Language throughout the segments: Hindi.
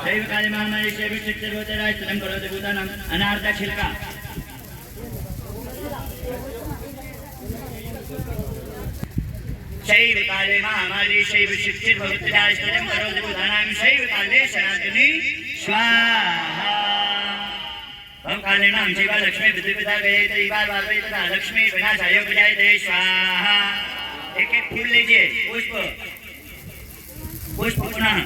शैव काले महामारी शैव चित्तरोदराय स्तनम करोति भूतानां अनार्ता छिलका शैव काले महामारी शैव चित्तरोदराय स्तनम करोति भूतानां शैव काले सनातनी स्वाहा ओम काले नाम शिवा लक्ष्मी विद्युपिता गए त्रिवार वाले तथा लक्ष्मी विनाशाय उपजायते स्वाहा एक एक फूल लीजिए पुष्प पुष्प पुनः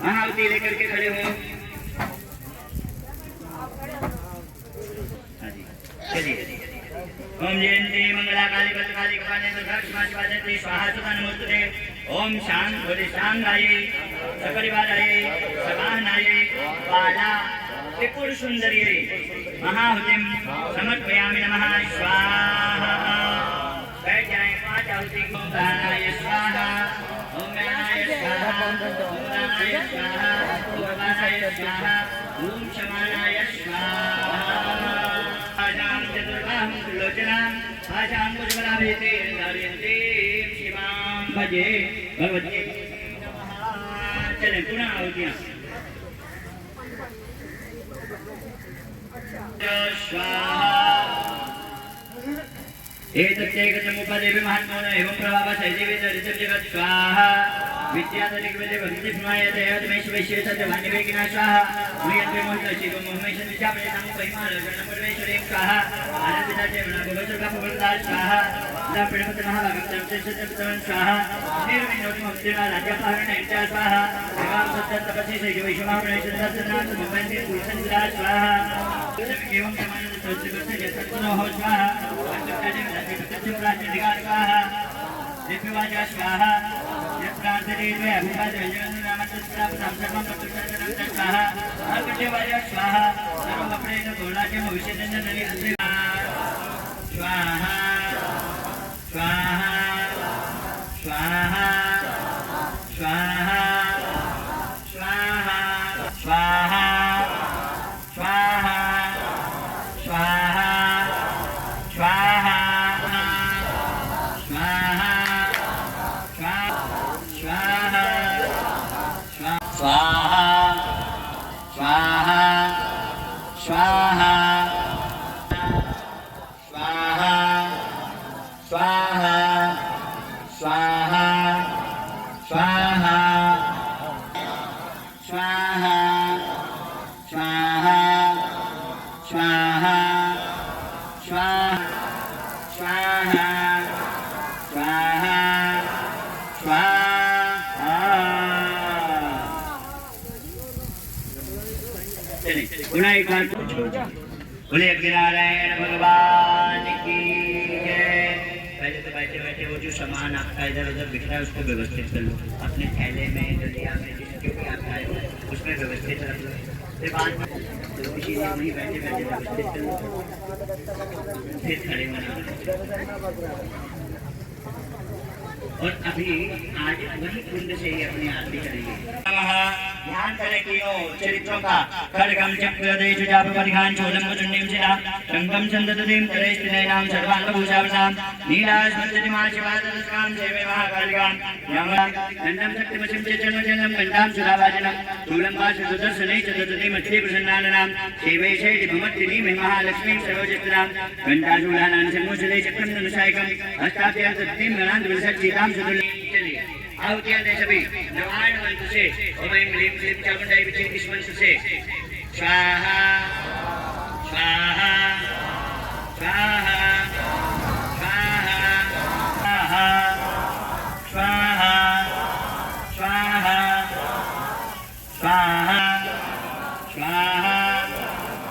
महावती लेकर के खड़े हो चलिए ओम जयंती मंगला काली भद्रकाली कपाले दुर्गा स्वाहा सुधा नमोस्तुते ओम शांगाय सकरिवाराय सगाहनाय बाला त्रिपुर सुंदर्यै महाहुतिं समर्पयामि नमः स्वाहा बैठ जाएं 5 आहुति ओम दानाय स्वाहा ओम ज्ञानाय स्वाहा ओम दानाय स्वाहा ओम भवानाय स्वाहा ओम शमानाय स्वाहा आजां चतुर्बाहुं त्रिलोचनां आजां भुजबलाभेते धारयन्ते शिवां भजे भगवती नमः चलें पुनः आहुतियां स्वाहा एतच्चैकतमुपदेवी महात्मनो एवं प्रभाव सैदेवी जगत् स्वाहा विद्याधरिकवेदे भक्ति स्मायते यदमेश वैश्य सत्यभान्यवेकिना स्वाहा मुयन्ते मोहितशिव मोहमेशन विद्यापयनां परिमालगणं परमेश्वरीं स्वाहा आनन्दिता चेवना गोलोचर्गापवृता स्वाहा लपणपति महाभागं सत्यपितवन् स्वाहा निर्विनोति मुक्तिना राज्यपारणेत्या स्वाहा देवां सत्यतपसि सैव वैश्वमापणेश्वर सत्यनाथ मुम्बन्ति पुरुषन्द्रा स्वाहा एवं समानन्द सत्यकृत्य यत्तनो हो स्वाहा स्वाहा स्वाहा यत्रांतरेद्वे अभिवादयजननामतस्त्रापदां सर्वं प्रकृतं स्वाहा अकटेवाय स्वाहा सर्वमप्रेण गोलाचे भविष्यदन्दनरि अस्ति स्वाहा स्वाहा स्वाहा स्वाहा स्वाहा स्वाहा स्वाहा स्वाहा स्वाहा स्वाहा स्वाहा स्वाहा स्वाहा स्वाहा स्वाहा स्वाहा स्वाहा स्वाहा स्वाहा गुना एक बार बोले नारायण भगवान की जय। पहले तो बैठे बैठे वो जो सामान आपका इधर उधर बिखरा है उसको व्यवस्थित कर लो, अपने थैले में डलिया में जो भी आप खाए उसमें व्यवस्थित रख लो। फिर बाद में तो इसीलिए वहीं बैठे बैठे व्यवस्थित कर लो, फिर खड़े होना। और अभी आज वही कुंड से ही अपनी आरती करेंगे। ध्यान करें तीनों चरित्रों का। खड्गम चक्रदेशु चापपरिघान चूलम कुचुंडीम शिला शंखम चंदततीम तरेस्तिनैनां सर्वाङ्गभूषावसां नीलास्मृतिमा शिवादस्कां सेवे महाकालिकां यमं दण्डं शक्तिमसिं च चरणं घण्टां सुरावाजनं शूलं वा सुदर्शने च ददति मत्स्ये प्रसन्नानां सेवे शैली भमत्तिनी महालक्ष्मीं सर्वजित्रां घण्टाशूलानां सम्मुसले चक्रं धनुषायकं हस्ताभ्यां सत्यं गणान्धविसर्जितां सुदुर्लभं। चलिए आहुतियां दे सभी नारायण मंत्र से ओम ऐं ह्रीं क्लीं चामुण्डायै विचे इस मंत्र से स्वाहा स्वाहा स्वाहा स्वाहा स्वाहा स्वाहा स्वाहा स्वाहा स्वाहा स्वाहा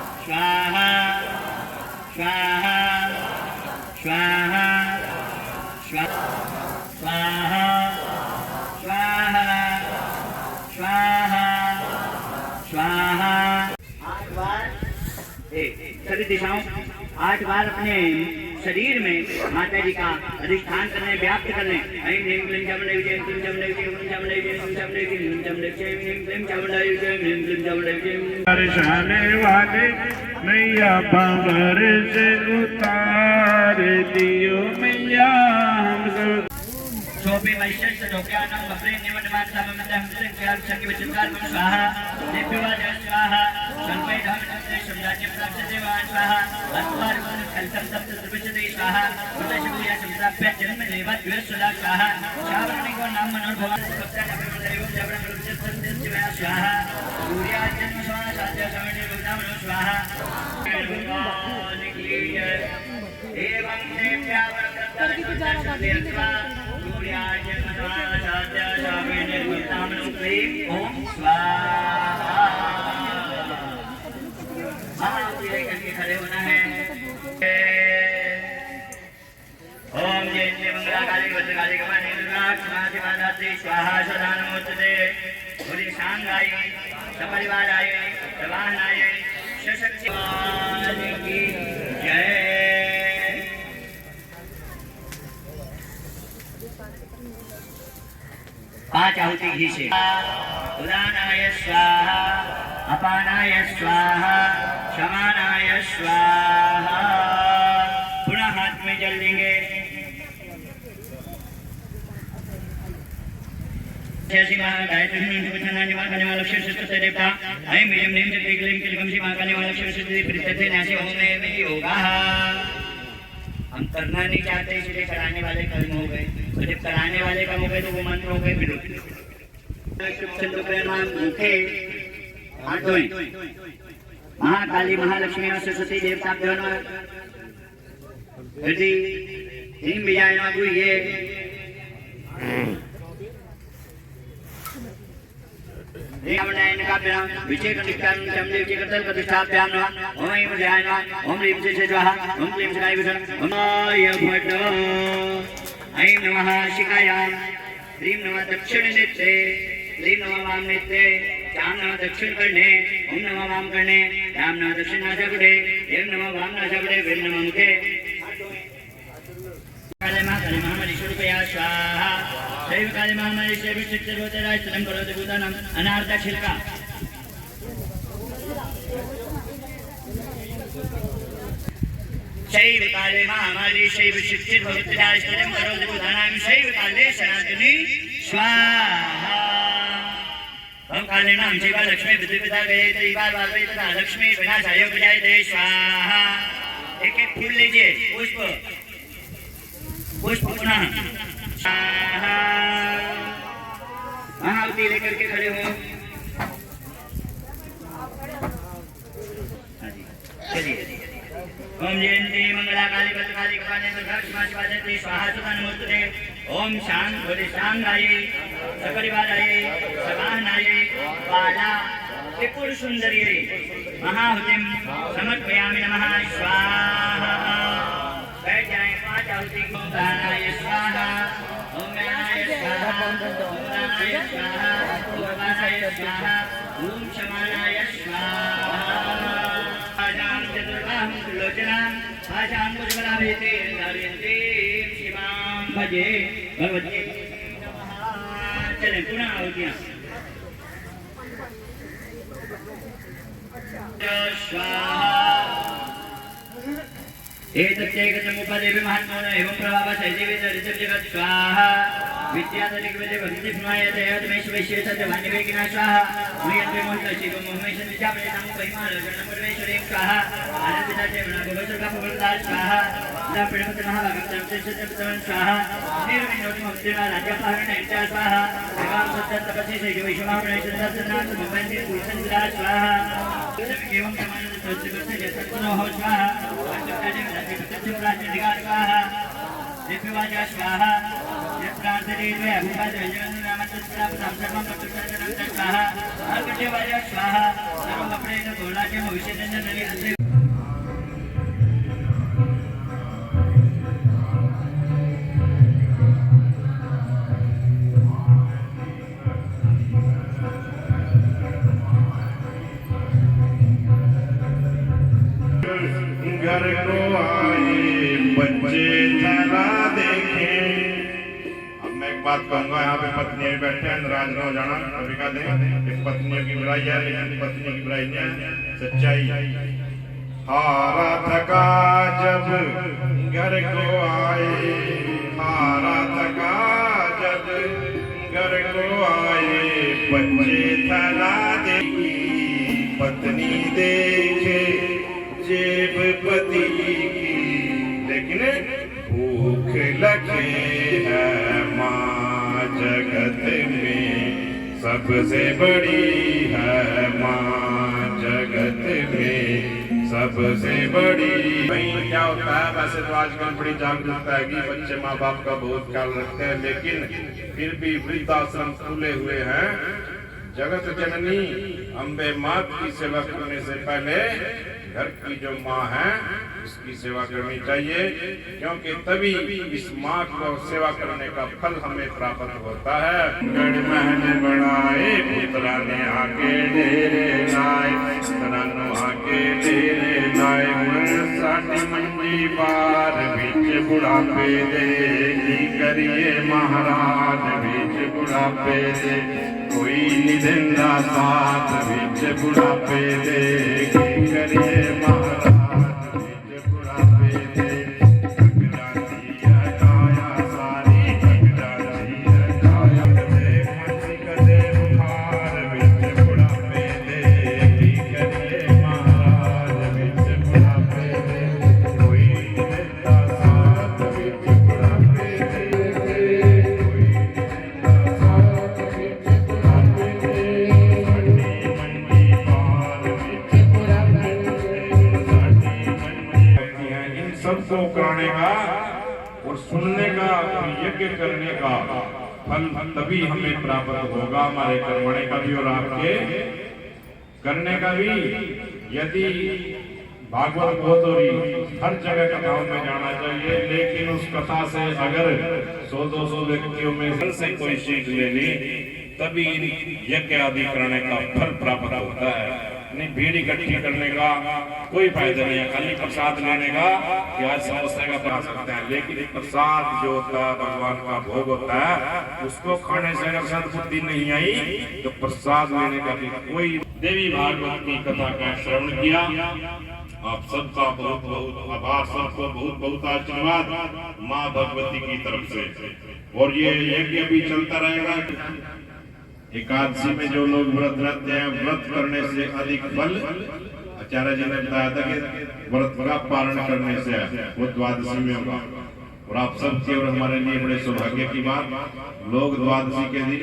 स्वाहा स्वाहा स्वाहा स्वाहा स्वाहा 8 बार सभी दिशाओं 8 बार अपने शरीर में माता जी का अधिष्ठान करने व्याप्त करने। ऐं ह्रीं क्लीं चामुण्डायै विजय क्लीं चामुण्डायै विजय क्लीं चामुण्डायै विजय क्लीं चामुण्डायै विजय क्लीं चामुण्डायै विजय क्लीं चामुण्डायै विजय क्लीं चामुण्डायै विजय। बरसाने वाले मैया भंवर से उतार दियो मैया हमको शोभे वैश्यस्य लोक्यानां वप्रे निवडमान सममतः संख्यां संकिविचकार स्वाहा दिव्यवाज स्वाहा संपै धर्मचन्द्रे सम्राज्यं प्राप्स्यते वा स्वाहा अस्माकं कल्पं सप्त त्रिविशति स्वाहा उदशभूया संप्राप्य जन्म देवाद्वय सदा स्वाहा श्रावणिको नाम मनोभवन् सप्तनवदेवं जवनं स्वाहा सूर्याजन्म स्वाहा साध्य समणे भूतामनो स्वाहा एवं देव्यावरतत्तरशुद्धशुद्धिर्त्वा सूर्याजन्म स्वाहा साध्य समणे भूतामनो ओम स्वाहा महापुरे करके खड़े होना है ओम जय जय मंगला काली भद्रकाली कपाली दुर्गा क्षमा शिवा धात्री स्वाहा सदा नमोस्तुते पूरी सांगाई सपरिवार आए प्रवाहन आए सशक्ति की जय। पांच आहुति घी से उदानाय स्वाहा अपानाय स्वाहा समानाय स्वाहा। पुनः हाथ में जल देंगे जैसी महागायत्री निमित्तनानि महाकाली लक्ष्य सिद्धते देवता ऐं मीं नीं जगति क्लीं क्लीं श्री महाकाली लक्ष्य सिद्धि प्रीत्यते नाशे ओम में योगा। हम करना नहीं चाहते इसलिए कराने वाले कर्म हो गए, तो जब कराने वाले कर्म हो गए तो वो मंत्र हो गए विरुद्ध। मुखे हाथ धोएं महाकाली महालक्ष्मी और सरस्वती देवताभ्यो नमः। यदि ह्रीं बीजाय नमः गृह्ये प्रतिष्ठाभ्यां नमः। ओम ऐं विजयाय नमः। ओम ह्रीं श्री स्वाहा। ओम क्लीं शिखाय विष्णु। ओम भट्ट ऐं नमः शिखायां। ह्रीं नमः दक्षिणनेत्रे। ह्रीं नमः वाम नेत्रे। चां नमः दक्षिण कर्णे। ओम नमः वाम कर्णे। यां नमः दक्षिण नासापुटे। ऐं नमः वाम नासापुटे। वीं नमः मुखे। काले महामणिस्वरूपया स्वाहा। दैव काले महामणिस्य विचित्रभूतराय स्तनं करोति भूतानां अनार्दशिल्का। शैव काले महामणिस्य विचित्रभूतराय स्तनं करोति भूतानां शैव काले सनातनी स्वाहा। ओम काले नाम शिवा लक्ष्मी विद्युपिता गए दैवा बाबे तथा लक्ष्मी विनाशाय उपजायते स्वाहा। एक एक फूल लीजिए पुष्प पुनः महावती लेकर के खड़े हो। चलिए ओम जयंती मंगला काली भद्रकाली कपाली दुर्गा क्षमा शिवा धात्री स्वाहा सदा नमोस्तुते। ओम शांति शांगाये सपरिवाराय सवाहनाय बाला त्रिपुर सुंदर्यै महाहुतिं समर्पयामि नमः स्वाहा। बैठ जाएं पांच आहुति को दानाय स्वाहा। ओम ज्ञानाय स्वाहा। ओम दानाय स्वाहा। ओम वासाय स्वाहा। ओम क्षमानाय स्वाहा। आजां चतुर्बाहुं त्रिलोचनां आजां भुजबलाभेते धारयन्तीं शिवां भजे भगवती नमः। चलें पुनः आहुतियां स्वाहा। एतच्चैकतमुपदेवी महात्मनो एवं प्रभाव सैदेवी दरिद्र जगत् स्वाहा। विद्याधरिकवेदे भक्ति स्मायते यदमेश वैश्ये सत्यवान्यवेकिना स्वाहा। मुयन्ते मोहितशिव मोहमेशन विद्यापति नाम परिमालगणं परमेश्वरीं स्वाहा। आनन्दिता चेवना गोलोचर्कापवृता स्वाहा। प्रणमति महाभागं सत्यपितवन् स्वाहा। निर्विनोति मुक्तिना राज्यपारणेत्या स्वाहा। देवां सत्यतपसि शैव विश्वमाप्रणेश्वर दर्शनात् मुपन्ति पुरुषन्द्रा स्वाहा। एवं समानन्द सत्यपस्य जतनो हो स्वाहा। स्वाहा। दिव्यवाजा स्वाहा। यत्रान्तरेन्द्वे अभिवादयजननामतस्त्रापदां सर्वं प्रकृतं स्वाहा। अर्कट्यवाजा स्वाहा। सर्वं अप्रेण गोलाख्यं भविष्यदन्दनरि अस्य घर को आए बच्चे जरा देखे। अब मैं एक बात कहूंगा, यहाँ पे पत्नी भी बैठे हैं, नाराज न हो जाना। कभी का दें एक पत्नियों की बुराई है, लेकिन पत्नी की बुराई नहीं है, सच्चाई। हारा थका जब घर को आए, हारा थका बच्चे थला देखी पत्नी देखे जेब पति की, लेकिन भूख लगे है माँ जगत में सबसे बड़ी है माँ जगत में सबसे बड़ी। नहीं क्या होता है, वैसे तो आजकल बड़ी जागरूकता है कि बच्चे माँ बाप का बहुत ख्याल रखते हैं, लेकिन फिर भी वृद्धाश्रम खुले हुए हैं। जगत जननी अम्बे माँ की सेवा करने से पहले घर की जो माँ है उसकी सेवा करनी चाहिए, क्योंकि तभी इस माँ को सेवा करने का फल हमें प्राप्त होता है। गढ़ महल बनाए पुत्रा ने आके डेरे लाए, तरानो आके डेरे लाए, साड़ी मंजी बार बीच बुढ़ापे दे, की करिए महाराज बीच बुढ़ापे दे, कोई निधंदा साथ बीच बुढ़ापे दे, की करिए महाराज बीच बुढ़ापे दे। थक जाती है काया सारी, थक जाती है काया, कदे बुखार बीच बुढ़ापे दे, की करिए महाराज बीच बुढ़ापे दे, कोई निधंदा साथ बीच बुढ़ापे दे, कोई निधंदा साथ बीच बुढ़ापे दे, मंडी मंडी पार बीच बुढ़ापे दे, साड़ी मंडी है। इन सबको कराने का और सुनने का और यज्ञ करने का फल तभी हमें प्राप्त होगा, हमारे कर्मणे का भी और आपके करने का भी। यदि भागवत गोतोरी हर जगह कथाओं में जाना चाहिए, लेकिन उस कथा से अगर 100-200 व्यक्तियों में से कोई सीख ले ली तभी यज्ञ आदि करने का फल प्राप्त होता है। नहीं भीड़ इकट्ठी करने का कोई फायदा नहीं है, खाली प्रसाद लेने का कि आज समोसे का बना सकते हैं, लेकिन प्रसाद जो होता है भगवान का भोग होता है, उसको खाने से अगर सद्बुद्धि नहीं आई तो प्रसाद लेने का भी कोई। देवी भागवत की कथा का श्रवण किया, आप सबका बहुत बहुत आभार, सबको बहुत बहुत आशीर्वाद माँ भगवती की तरफ से। और ये यज्ञ भी चलता रहेगा। एकादशी में जो लोग व्रत रखते हैं, व्रत करने से अधिक फल आचार्य जी ने बताया था कि व्रत का पालन करने से वो द्वादशी में होगा। और आप सबके और हमारे लिए बड़े सौभाग्य की बात, लोग द्वादशी के दिन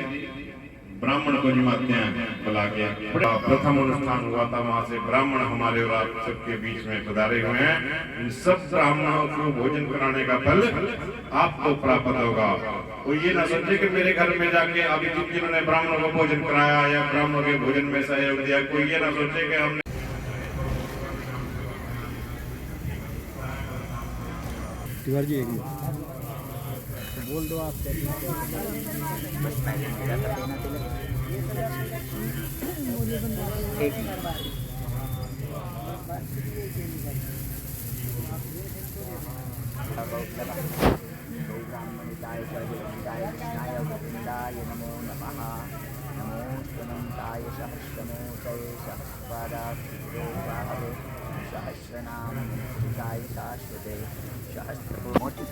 ब्राह्मण को जिमाते हैं बुला के। प्रथम अनुष्ठान हुआ था, वहां से ब्राह्मण हमारे और आप सबके बीच में पधारे हुए हैं। इन सब ब्राह्मणों को भोजन कराने का फल आपको प्राप्त होगा। कोई ये ना सोचे कि मेरे घर में जाके अभी जिन्होंने ब्राह्मणों को भोजन कराया या ब्राह्मणों के भोजन में सहयोग दिया, कोई ये ना सोचे कि हमने तिवारी जी तो बोल दो आप। नमो नमः। नमो स्तुनन्ताय सहस्रमूर्तये सहस्रपादाय सहस्रनाम गाय शाश्वते सहस्रमूर्ति।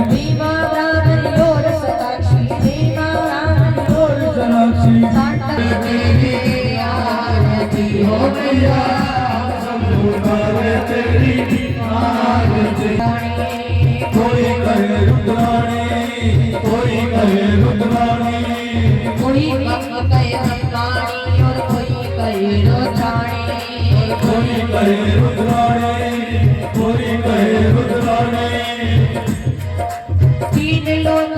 दीवा ब्राह्मण योर सदाक्षी, दीवा ब्राह्मण योर सदाक्षी, सांता तेरी आरती हो मैया, सबको करे तेरी आरती। कोई कहे रुद्राणी, कोई कहे रुद्राणी, कोई कहे रुद्राणी और कोई कहे रुद्राणी, कोई कहे रुद्राणी, कोई कहे रुद्राणी। तीन लोग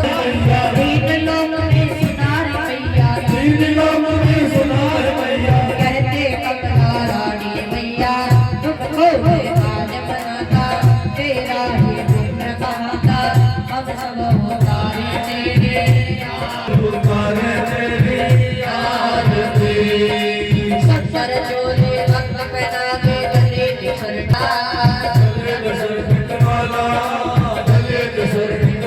में सुनार मैया, तीन लोग में सुनार मैया, कहते कमला रानी मैया, दुखों में आज बनाता तेरा ही पुत्र कहता, हम सब उतारे तेरे आरती। सत्तर चोले रंग पहना के गले सरकार, गले सरकार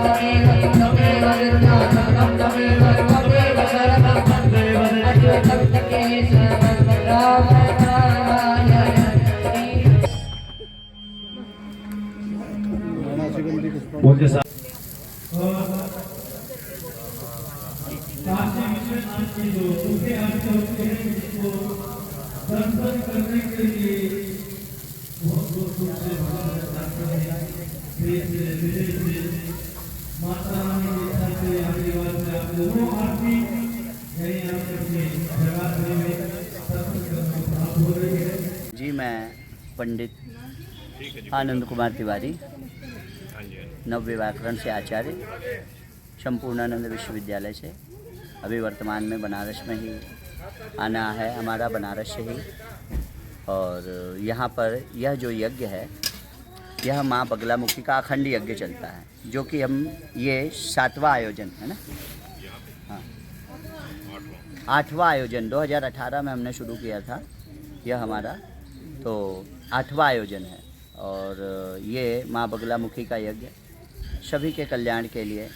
तमेव तमेव विद्याधरं तमेव तमेव शरणं तमेव अद्वैतं केशवं रामनारायणं पूज्य सा जी, मैं पंडित आनंद कुमार तिवारी, नव्य व्याकरण से आचार्य, संपूर्णानंद विश्वविद्यालय से। अभी वर्तमान में बनारस में ही आना है हमारा, बनारस से ही। और यहाँ पर यह जो यज्ञ है, यह माँ बगलामुखी का अखंड यज्ञ चलता है, जो कि हम ये 7वां आयोजन है ना, हाँ 8वां आयोजन 2018 में हमने शुरू किया था, यह हमारा तो 8वां आयोजन है। और ये माँ बगलामुखी का यज्ञ सभी के कल्याण के लिए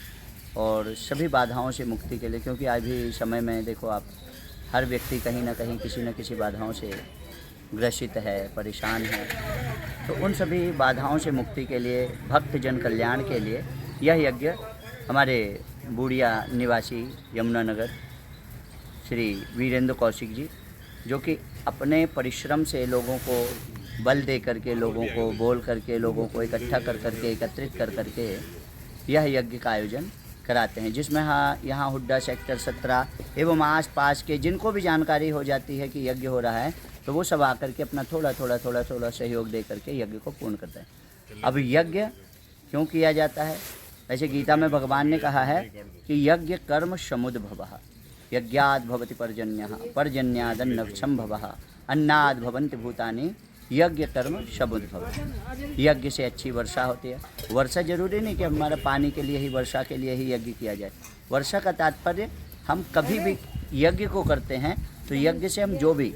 और सभी बाधाओं से मुक्ति के लिए, क्योंकि अभी समय में देखो आप, हर व्यक्ति कहीं ना कहीं किसी न किसी बाधाओं से ग्रसित है, परेशान है। तो उन सभी बाधाओं से मुक्ति के लिए, भक्त जन कल्याण के लिए यह यज्ञ हमारे बूढ़िया निवासी यमुनानगर श्री वीरेंद्र कौशिक जी, जो कि अपने परिश्रम से लोगों को बल दे करके, लोगों को बोल करके, लोगों को इकट्ठा कर करके, एकत्रित कर करके यह यज्ञ का आयोजन कराते हैं, जिसमें यहाँ हुड्डा सेक्टर 17 एवं आस पास के जिनको भी जानकारी हो जाती है कि यज्ञ हो रहा है, तो वो सब आकर के अपना थोड़ा थोड़ा सहयोग दे करके यज्ञ को पूर्ण करते हैं। अब यज्ञ क्यों किया जाता है? वैसे गीता में भगवान ने कहा है कि यज्ञ कर्म समुद्भवः, यज्ञाद् भवति पर्जन्यः, पर्जन्यादन्न संभवः, अन्नाद् भवन्ति भूतानि, यज्ञ कर्म समुद्भवः। यज्ञ से अच्छी वर्षा होती है। वर्षा जरूरी नहीं कि हमारा पानी के लिए ही, वर्षा के लिए ही यज्ञ किया जाए। वर्षा का तात्पर्य, हम कभी भी यज्ञ को करते हैं तो यज्ञ से हम जो भी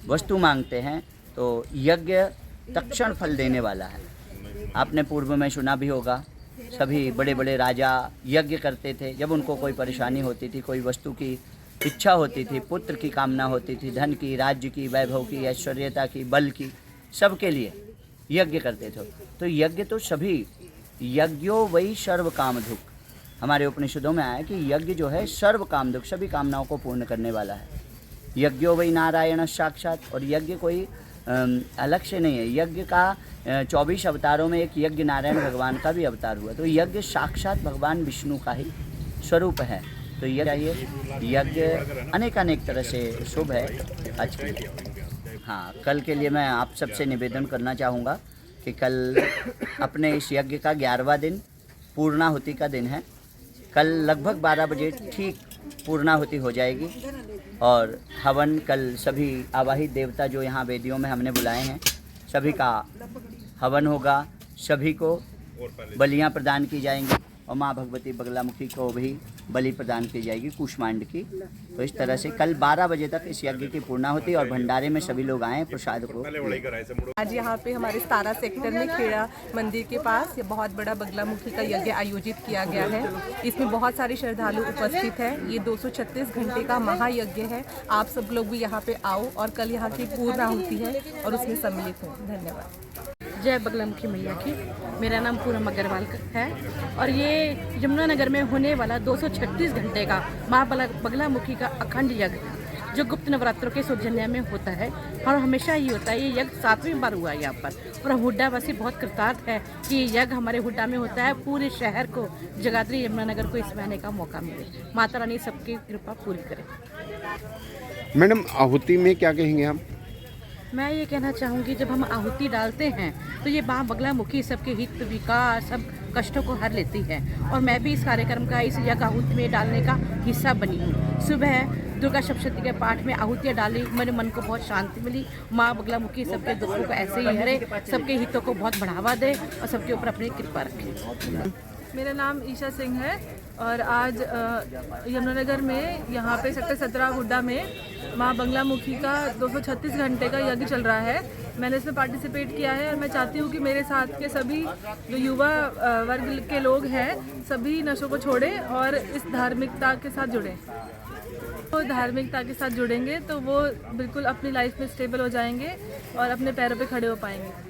वस्तु मांगते हैं तो यज्ञ तत्क्षण फल देने वाला है। आपने पूर्व में सुना भी होगा, सभी बड़े बड़े राजा यज्ञ करते थे जब उनको कोई परेशानी होती थी, कोई वस्तु की इच्छा होती थी, पुत्र की कामना होती थी, धन की, राज्य की, वैभव की, ऐश्वर्यता की, बल की, सबके लिए यज्ञ करते थे। तो यज्ञ तो सभी, यज्ञो वही सर्व कामधुक, हमारे उपनिषदों में आया कि यज्ञ जो है सर्व कामधुक, सभी कामनाओं को पूर्ण करने वाला है। यज्ञो वही नारायण साक्षात, और यज्ञ कोई अलग से नहीं है। यज्ञ का 24 अवतारों में एक यज्ञ नारायण भगवान का भी अवतार हुआ, तो यज्ञ साक्षात भगवान विष्णु का ही स्वरूप है। तो यज्ञ अनेक तरह से शुभ है। आज के लिए, हाँ, कल के लिए मैं आप सबसे निवेदन करना चाहूँगा कि कल अपने इस यज्ञ का 11वां दिन पूर्णाहुति का दिन है। कल लगभग 12 बजे ठीक पूर्णाहुति हो जाएगी और हवन कल सभी आवाहित देवता जो यहाँ वेदियों में हमने बुलाए हैं, सभी का हवन होगा, सभी को बलियाँ प्रदान की जाएंगी और माँ भगवती बगलामुखी को भी बलि प्रदान की जाएगी, कूष्मांड की। तो इस तरह से कल 12 बजे तक इस यज्ञ की पूर्णाहुति और भंडारे में सभी लोग आएँ प्रसाद को। आज यहाँ पे हमारे 17 सेक्टर में खेड़ा मंदिर के पास ये बहुत बड़ा बगलामुखी का यज्ञ आयोजित किया गया है। इसमें बहुत सारे श्रद्धालु उपस्थित हैं। ये 236 घंटे का महायज्ञ है। आप सब लोग भी यहाँ पे आओ और कल यहाँ की पूर्णाहुति है और उसमें सम्मिलित हो। धन्यवाद। जय बगलामुखी मैया की। मेरा नाम पूनम अग्रवाल है और ये यमुनानगर में होने वाला 236 घंटे का माँ बगलामुखी का अखंड यज्ञ जो गुप्त नवरात्रों के सौजन्य में होता है और हमेशा ही होता है। ये यज्ञ 7वीं बार हुआ है यहाँ पर और हुड्डा वासी बहुत कृतार्थ है कि ये यज्ञ हमारे हुड्डा में होता है। पूरे शहर को, जगाधरी यमुनानगर को इसमें आने का मौका मिले। माता रानी सबकी कृपा पूरी करे। मैडम, आहुति में क्या कहेंगे हम? मैं ये कहना चाहूँगी, जब हम आहुति डालते हैं तो ये माँ बगलामुखी सबके हित, विकास, सब कष्टों को हर लेती है और मैं भी इस कार्यक्रम का, इस यज्ञ आहुति में डालने का हिस्सा बनी हूँ। सुबह दुर्गा सप्तशती के पाठ में आहुतियाँ डाली, मेरे मन को बहुत शांति मिली। माँ बगलामुखी सबके दुखों को ऐसे ही हरे, सबके हितों को बहुत बढ़ावा दे और सबके ऊपर अपनी कृपा रखे। मेरा नाम ईशा सिंह है और आज यमुनानगर में यहाँ पे सेक्टर 17 हुड्डा में माँ बगलामुखी का 236 घंटे का यज्ञ चल रहा है। मैंने इसमें पार्टिसिपेट किया है और मैं चाहती हूँ कि मेरे साथ के सभी जो युवा वर्ग के लोग हैं सभी नशों को छोड़ें और इस धार्मिकता के साथ जुड़ें। तो धार्मिकता के साथ जुड़ेंगे तो वो बिल्कुल अपनी लाइफ में स्टेबल हो जाएंगे और अपने पैरों पे खड़े हो पाएंगे।